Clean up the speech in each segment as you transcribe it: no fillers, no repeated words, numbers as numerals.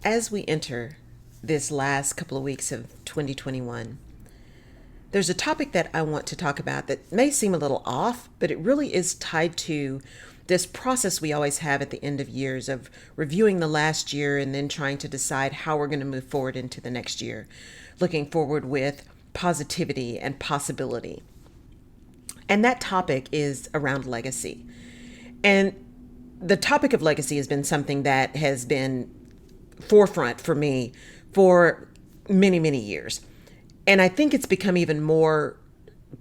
As we enter this last couple of weeks of 2021, there's a topic that I want to talk about that may seem a little off, but it really is tied to this process we always have at the end of years of reviewing the last year and then trying to decide how we're going to move forward into the next year, looking forward with positivity and possibility. And that topic is around legacy. And the topic of legacy has been something that has been forefront for me for many, many years. And I think it's become even more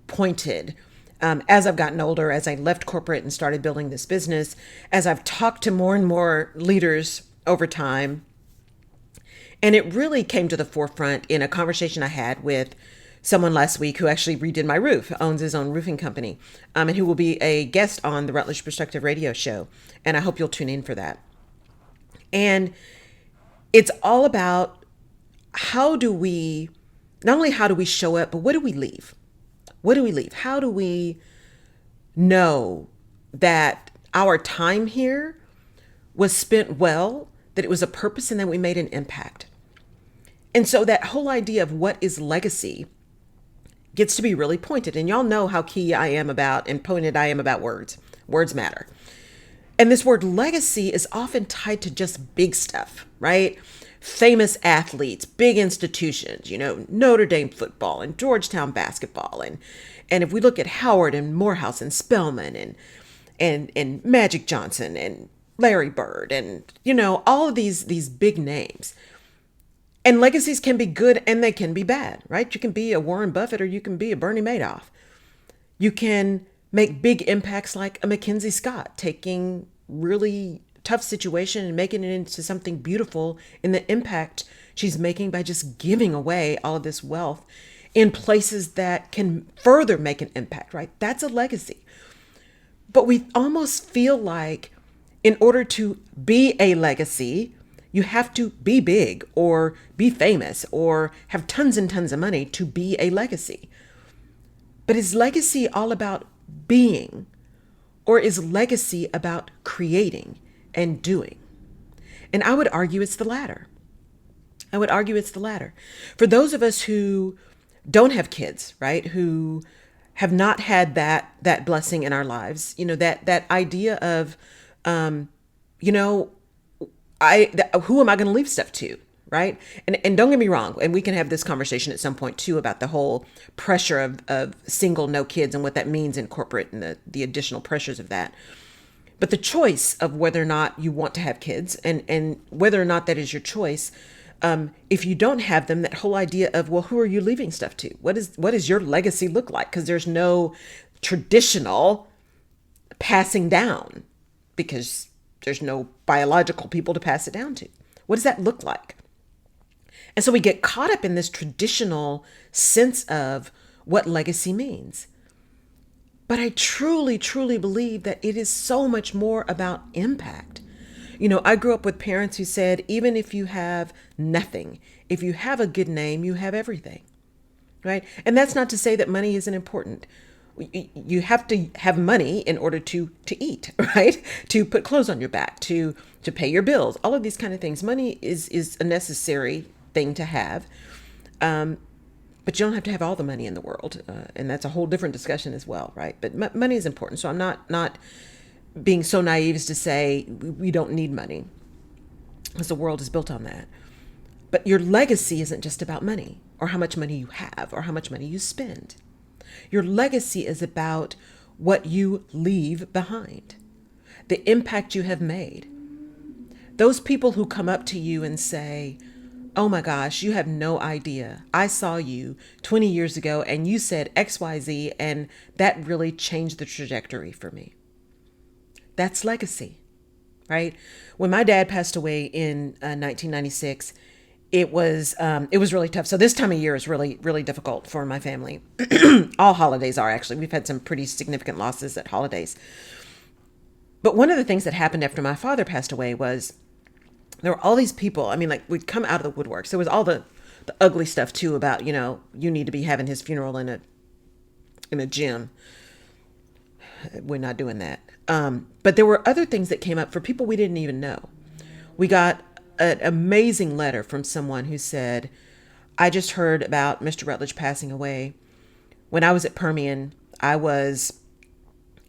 pointed as I've gotten older, as I left corporate and started building this business, as I've talked to more and more leaders over time. And it really came to the forefront in a conversation I had with someone last week who actually redid my roof, owns his own roofing company, and who will be a guest on the Rutledge Perspective radio show. And I hope you'll tune in for that. And it's all about how do we, not only how do we show up, but what do we leave? What do we leave? How do we know that our time here was spent well, that it was a purpose and that we made an impact? And so that whole idea of what is legacy gets to be really pointed. And y'all know how key I am about and pointed I am about words. Words matter. And this word legacy is often tied to just big stuff, right? Famous athletes, big institutions, Notre Dame football and Georgetown basketball. And if we look at Howard and Morehouse and Spelman and Magic Johnson and Larry Bird and, all of these big names. And legacies can be good and they can be bad, right? You can be a Warren Buffett or you can be a Bernie Madoff. You can make big impacts like a Mackenzie Scott, taking really tough situation and making it into something beautiful in the impact she's making by just giving away all of this wealth in places that can further make an impact, right? That's a legacy. But we almost feel like in order to be a legacy, you have to be big or be famous or have tons and tons of money to be a legacy. But is legacy all about being, or is legacy about creating and doing? And I would argue it's the latter. I would argue it's the latter. For those of us who don't have kids, right? Who have not had that blessing in our lives, that idea of, who am I going to leave stuff to? Right. And don't get me wrong. And we can have this conversation at some point too about the whole pressure of single, no kids and what that means in corporate and the additional pressures of that. But the choice of whether or not you want to have kids and whether or not that is your choice, if you don't have them, that whole idea of, well, who are you leaving stuff to? What does your legacy look like? Because there's no traditional passing down because there's no biological people to pass it down to. What does that look like? And so we get caught up in this traditional sense of what legacy means. But I truly, truly believe that it is so much more about impact. I grew up with parents who said, even if you have nothing, if you have a good name, you have everything, right? And that's not to say that money isn't important. You have to have money in order to eat, right? To put clothes on your back, to pay your bills, all of these kind of things. Money is a necessary thing to have. But you don't have to have all the money in the world. And that's a whole different discussion as well, right? But money is important. So I'm not being so naive as to say we don't need money, because the world is built on that. But your legacy isn't just about money or how much money you have or how much money you spend. Your legacy is about what you leave behind, the impact you have made. Those people who come up to you and say, oh my gosh, you have no idea. I saw you 20 years ago and you said XYZ, and that really changed the trajectory for me. That's legacy, right? When my dad passed away in 1996, it was really tough. So this time of year is really, really difficult for my family. All holidays are, actually. We've had some pretty significant losses at holidays. But one of the things that happened after my father passed away was there were all these people. I mean, like, we'd come out of the woodworks. There was all the ugly stuff too about, you need to be having his funeral in a gym. We're not doing that. But there were other things that came up for people we didn't even know. We got an amazing letter from someone who said, I just heard about Mr. Rutledge passing away. When I was at Permian, I was,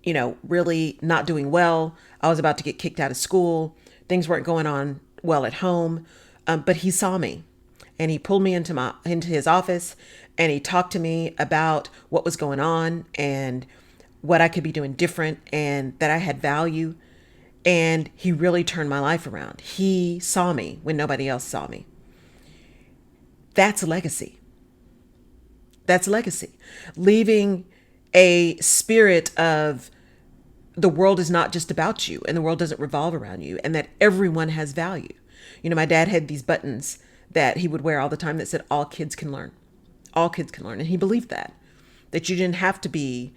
really not doing well. I was about to get kicked out of school. Things weren't going on well at home. But he saw me and he pulled me into his office and he talked to me about what was going on and what I could be doing different and that I had value. And he really turned my life around. He saw me when nobody else saw me. That's legacy. That's legacy. Leaving a spirit of the world is not just about you and the world doesn't revolve around you and that everyone has value. My dad had these buttons that he would wear all the time that said, all kids can learn. All kids can learn. And he believed that you didn't have to be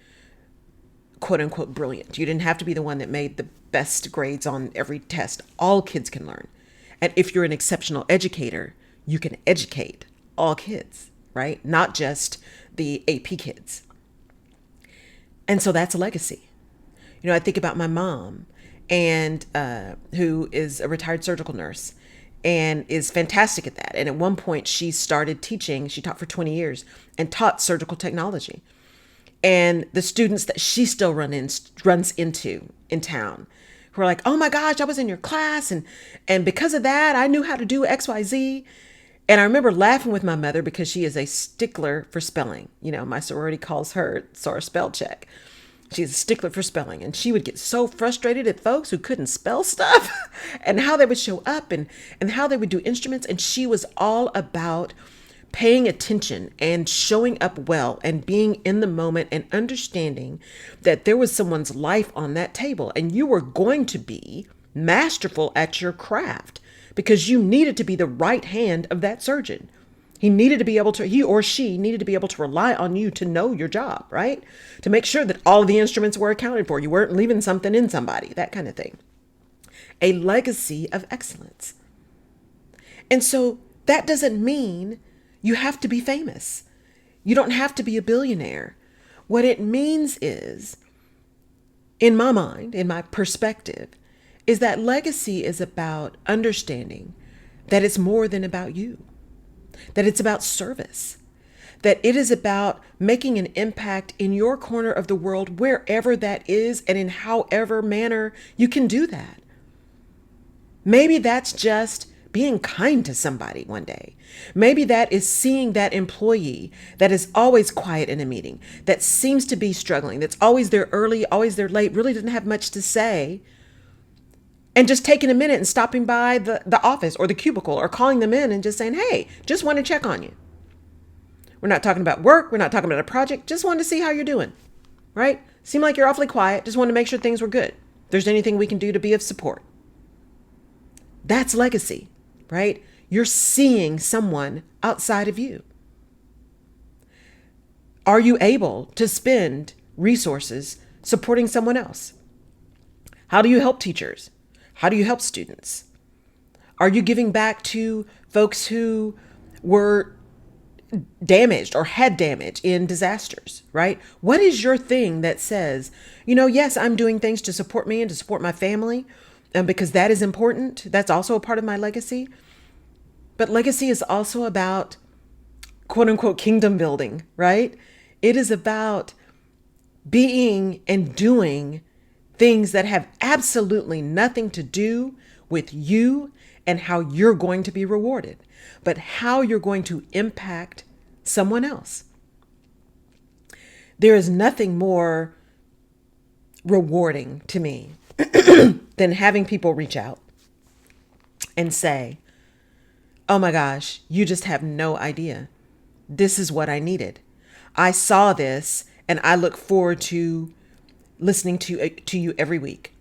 quote unquote brilliant. You didn't have to be the one that made the best grades on every test. All kids can learn. And if you're an exceptional educator, you can educate all kids, right? Not just the AP kids. And so that's a legacy. I think about my mom and who is a retired surgical nurse and is fantastic at that. And at one point she started teaching, she taught for 20 years and taught surgical technology. And the students that she still runs into in town who are like, oh my gosh, I was in your class. And because of that, I knew how to do XYZ. And I remember laughing with my mother because she is a stickler for spelling. My sorority calls her Sora Spell Check. She's a stickler for spelling. And she would get so frustrated at folks who couldn't spell stuff and how they would show up and how they would do instruments. And she was all about paying attention and showing up well and being in the moment and understanding that there was someone's life on that table and you were going to be masterful at your craft because you needed to be the right hand of that surgeon. He or she needed to be able to rely on you to know your job, right? To make sure that all of the instruments were accounted for. You weren't leaving something in somebody, that kind of thing. A legacy of excellence. And so that doesn't mean you have to be famous. You don't have to be a billionaire. What it means is, in my mind, in my perspective, is that legacy is about understanding that it's more than about you. That it's about service, that it is about making an impact in your corner of the world, wherever that is, and in however manner you can do that. Maybe that's just being kind to somebody one day. Maybe that is seeing that employee that is always quiet in a meeting, that seems to be struggling, that's always there early, always there late, really doesn't have much to say, and just taking a minute and stopping by the office or the cubicle or calling them in and just saying, hey, just want to check on you. We're not talking about work. We're not talking about a project. Just wanted to see how you're doing, right? Seem like you're awfully quiet. Just want to make sure things were good. If there's anything we can do to be of support. That's legacy, right? You're seeing someone outside of you. Are you able to spend resources supporting someone else? How do you help teachers? How do you help students? Are you giving back to folks who were damaged or had damage in disasters, right? What is your thing that says, yes, I'm doing things to support me and to support my family, because that is important. That's also a part of my legacy. But legacy is also about quote unquote kingdom building, right? It is about being and doing things that have absolutely nothing to do with you and how you're going to be rewarded, but how you're going to impact someone else. There is nothing more rewarding to me than having people reach out and say, oh my gosh, you just have no idea. This is what I needed. I saw this and I look forward to listening to you every week.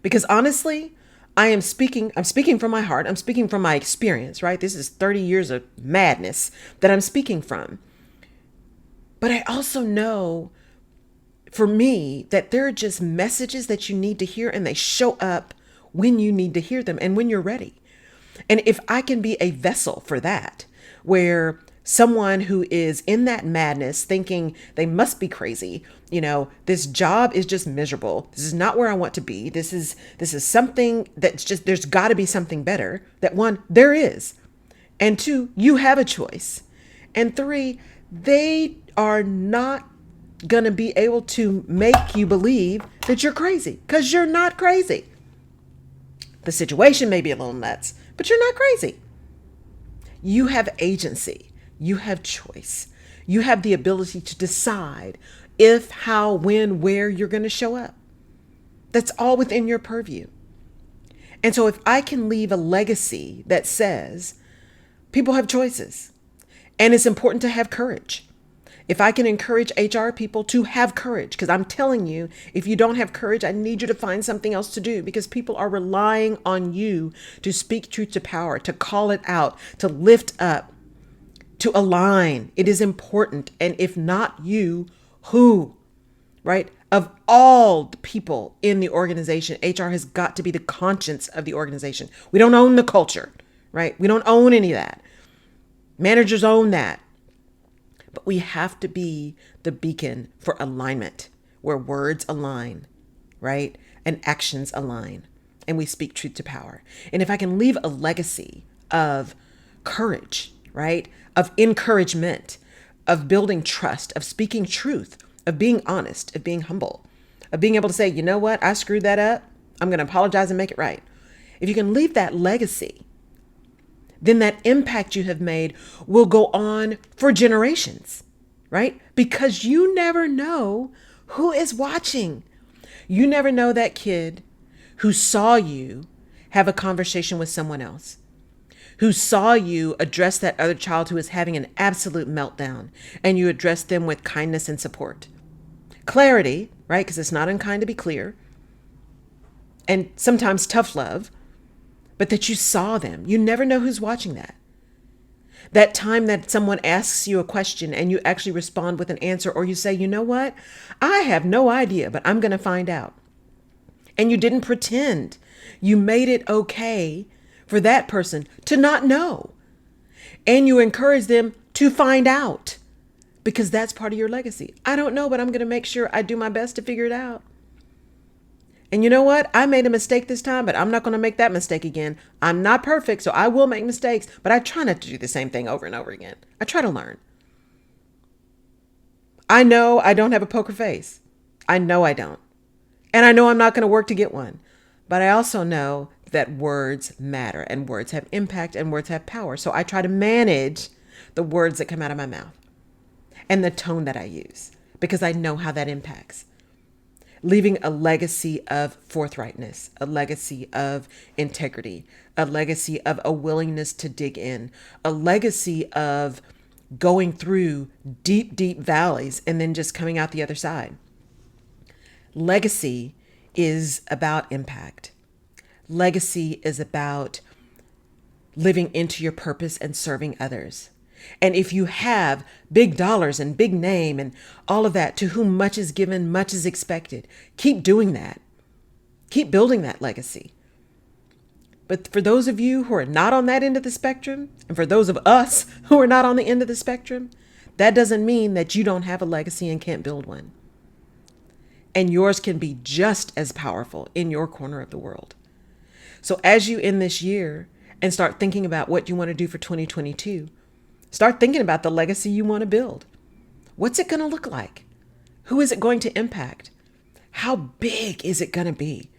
Because honestly, I'm speaking from my heart. I'm speaking from my experience, right? This is 30 years of madness that I'm speaking from. But I also know for me that there are just messages that you need to hear and they show up when you need to hear them and when you're ready. And if I can be a vessel for that, where someone who is in that madness thinking they must be crazy. This job is just miserable. This is not where I want to be. This is something that's just, there's got to be something better. That one, there is. And two, you have a choice. And three, they are not going to be able to make you believe that you're crazy, because you're not crazy. The situation may be a little nuts, but you're not crazy. You have agency. You have choice. You have the ability to decide if, how, when, where you're going to show up. That's all within your purview. And so if I can leave a legacy that says people have choices and it's important to have courage. If I can encourage HR people to have courage, because I'm telling you, if you don't have courage, I need you to find something else to do, because people are relying on you to speak truth to power, to call it out, to lift up, to align. It is important. And if not you, who, right? Of all the people in the organization, HR has got to be the conscience of the organization. We don't own the culture, right? We don't own any of that. Managers own that. But we have to be the beacon for alignment, where words align, right? And actions align. And we speak truth to power. And if I can leave a legacy of courage, right? Of encouragement, of building trust, of speaking truth, of being honest, of being humble, of being able to say, you know what? I screwed that up. I'm going to apologize and make it right. If you can leave that legacy, then that impact you have made will go on for generations, right? Because you never know who is watching. You never know that kid who saw you have a conversation with someone else, who saw you address that other child who is having an absolute meltdown, and you address them with kindness and support. Clarity, right? Because it's not unkind to be clear. And sometimes tough love. But that you saw them. You never know who's watching that. That time that someone asks you a question and you actually respond with an answer, or you say, you know what? I have no idea, but I'm going to find out. And you didn't pretend. You made it okay for that person to not know. And you encourage them to find out, because that's part of your legacy. I don't know, but I'm going to make sure I do my best to figure it out. And you know what? I made a mistake this time, but I'm not going to make that mistake again. I'm not perfect, so I will make mistakes, but I try not to do the same thing over and over again. I try to learn. I know I don't have a poker face. I know I don't. And I know I'm not going to work to get one. But I also know that words matter, and words have impact, and words have power. So I try to manage the words that come out of my mouth and the tone that I use, because I know how that impacts. Leaving a legacy of forthrightness, a legacy of integrity, a legacy of a willingness to dig in, a legacy of going through deep, deep valleys and then just coming out the other side. Legacy is about impact. Legacy is about living into your purpose and serving others. And if you have big dollars and big name and all of that, to whom much is given, much is expected. Keep doing that. Keep building that legacy. But for those of you who are not on that end of the spectrum, and for those of us who are not on the end of the spectrum, that doesn't mean that you don't have a legacy and can't build one. And yours can be just as powerful in your corner of the world. So as you end this year and start thinking about what you want to do for 2022, start thinking about the legacy you want to build. What's it going to look like? Who is it going to impact? How big is it going to be?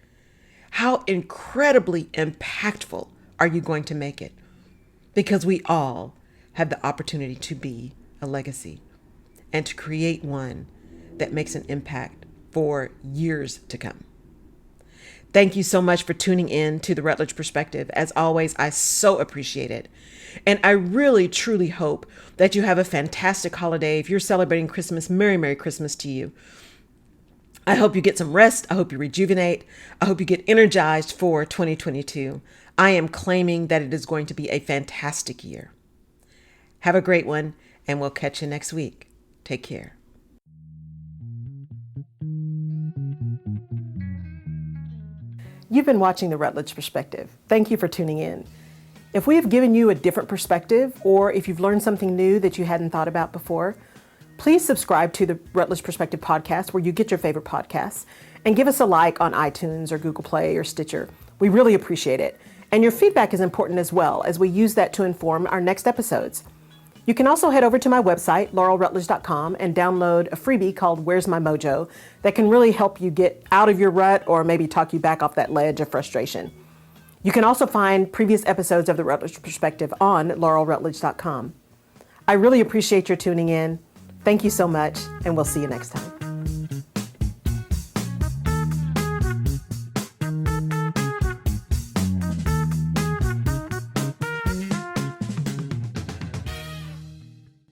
How incredibly impactful are you going to make it? Because we all have the opportunity to be a legacy and to create one that makes an impact for years to come. Thank you so much for tuning in to the Rutledge Perspective. As always, I so appreciate it. And I really, truly hope that you have a fantastic holiday. If you're celebrating Christmas, Merry, Merry Christmas to you. I hope you get some rest. I hope you rejuvenate. I hope you get energized for 2022. I am claiming that it is going to be a fantastic year. Have a great one, and we'll catch you next week. Take care. You've been watching The Rutledge Perspective. Thank you for tuning in. If we have given you a different perspective, or if you've learned something new that you hadn't thought about before, please subscribe to the Rutledge Perspective Podcast where you get your favorite podcasts, and give us a like on iTunes or Google Play or Stitcher. We really appreciate it. And your feedback is important as well, as we use that to inform our next episodes. You can also head over to my website, laurelrutledge.com, and download a freebie called Where's My Mojo that can really help you get out of your rut or maybe talk you back off that ledge of frustration. You can also find previous episodes of the Rutledge Perspective on laurelrutledge.com. I really appreciate your tuning in. Thank you so much, and we'll see you next time.